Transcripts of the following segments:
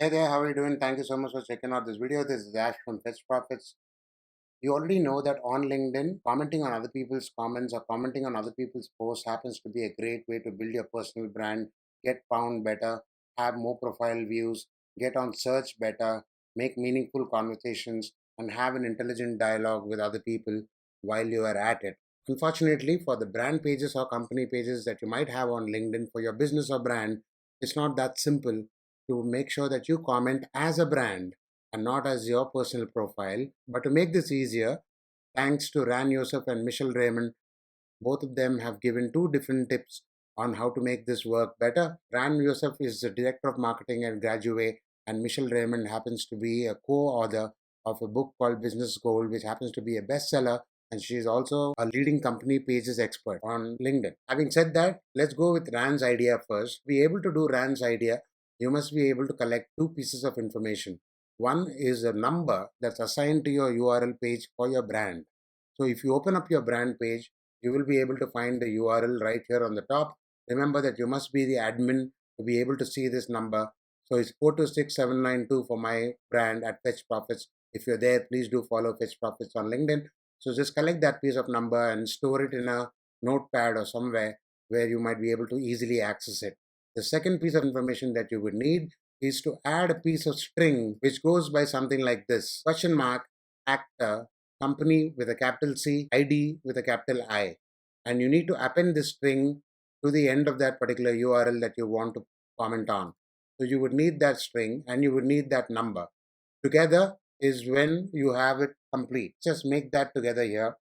Hey there, how are you doing? Thank you so much for checking out this video. This is Ash from Fetch Profits. You already know that on LinkedIn, commenting on other people's comments or commenting on other people's posts happens to be a great way to build your personal brand, get found better, have more profile views, get on search better, make meaningful conversations, and have an intelligent dialogue with other people while you are at it. Unfortunately, for the brand pages or company pages that you might have on LinkedIn for your business or brand, it's not that simple to make sure that you comment as a brand and not as your personal profile. But to make this easier, thanks to Ran Yosef and Michelle Raymond, both of them have given two different tips on how to make this work better. Ran Yosef is the director of marketing at Graduate, and Michelle Raymond happens to be a co-author of a book called Business Gold, which happens to be a bestseller. And she is also a leading company pages expert on LinkedIn. Having said that, let's go with Rand's idea first. To be able to do Rand's idea, you must be able to collect two pieces of information. One is a number that's assigned to your URL page for your brand. So if you open up your brand page, you will be able to find the URL right here on the top. Remember that you must be the admin to be able to see this number. So it's 426792 for my brand at Fetch Profits. If you're there, please do follow Fetch Profits on LinkedIn. So just collect that piece of number and store it in a notepad or somewhere where you might be able to easily access it. The second piece of information that you would need is to add a piece of string which goes by something like this: question mark, actor, company with a capital C, ID with a capital I. And you need to append this string to the end of that particular URL that you want to comment on. So you would need that string and you would need that number. Together is when you have it complete. Just make that together here.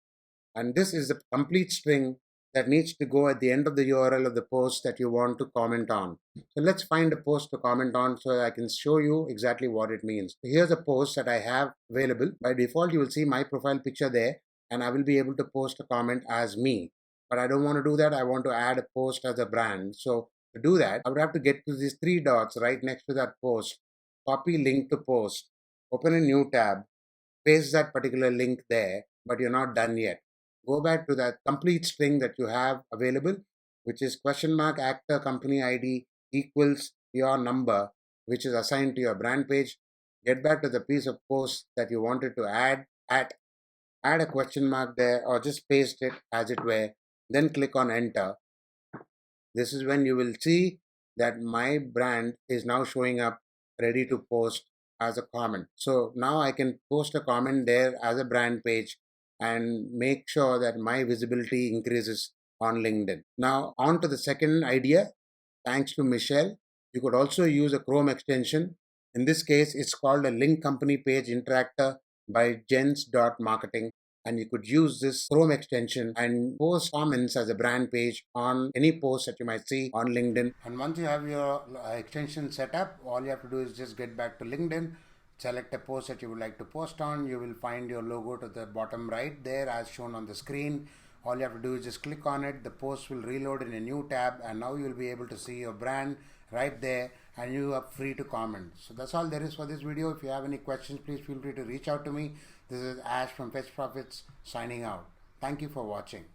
And this is the complete string that needs to go at the end of the URL of the post that you want to comment on. So let's find a post to comment on so I can show you exactly what it means. Here's a post that I have available. By default, you will see my profile picture there, and I will be able to post a comment as me. But I don't want to do that. I want to add a post as a brand. So to do that, I would have to get to these three dots right next to that post, copy link to post, open a new tab, paste that particular link there, but you're not done yet. Go back to that complete string that you have available, which is question mark actor company ID equals your number, which is assigned to your brand page. Get back to the piece of post that you wanted to add a question mark there, or just paste it as it were, then click on enter. This is when you will see that my brand is now showing up ready to post as a comment. So now I can post a comment there as a brand page and make sure that my visibility increases on LinkedIn. Now on to the second idea. Thanks to Michelle, you could also use a Chrome extension. In this case, it's called a Link Company Page Interactor by Jens.marketing, and you could use this Chrome extension and post comments as a brand page on any post that you might see on LinkedIn. And once you have your extension set up, all you have to do is just get back to LinkedIn, select a post that you would like to post on. You will find your logo to the bottom right there as shown on the screen. All you have to do is just click on it. The post will reload in a new tab, and now you'll be able to see your brand right there, and you are free to comment. So that's all there is for this video. If you have any questions, please feel free to reach out to me. This is Ash from Fetch Profits signing out. Thank you for watching.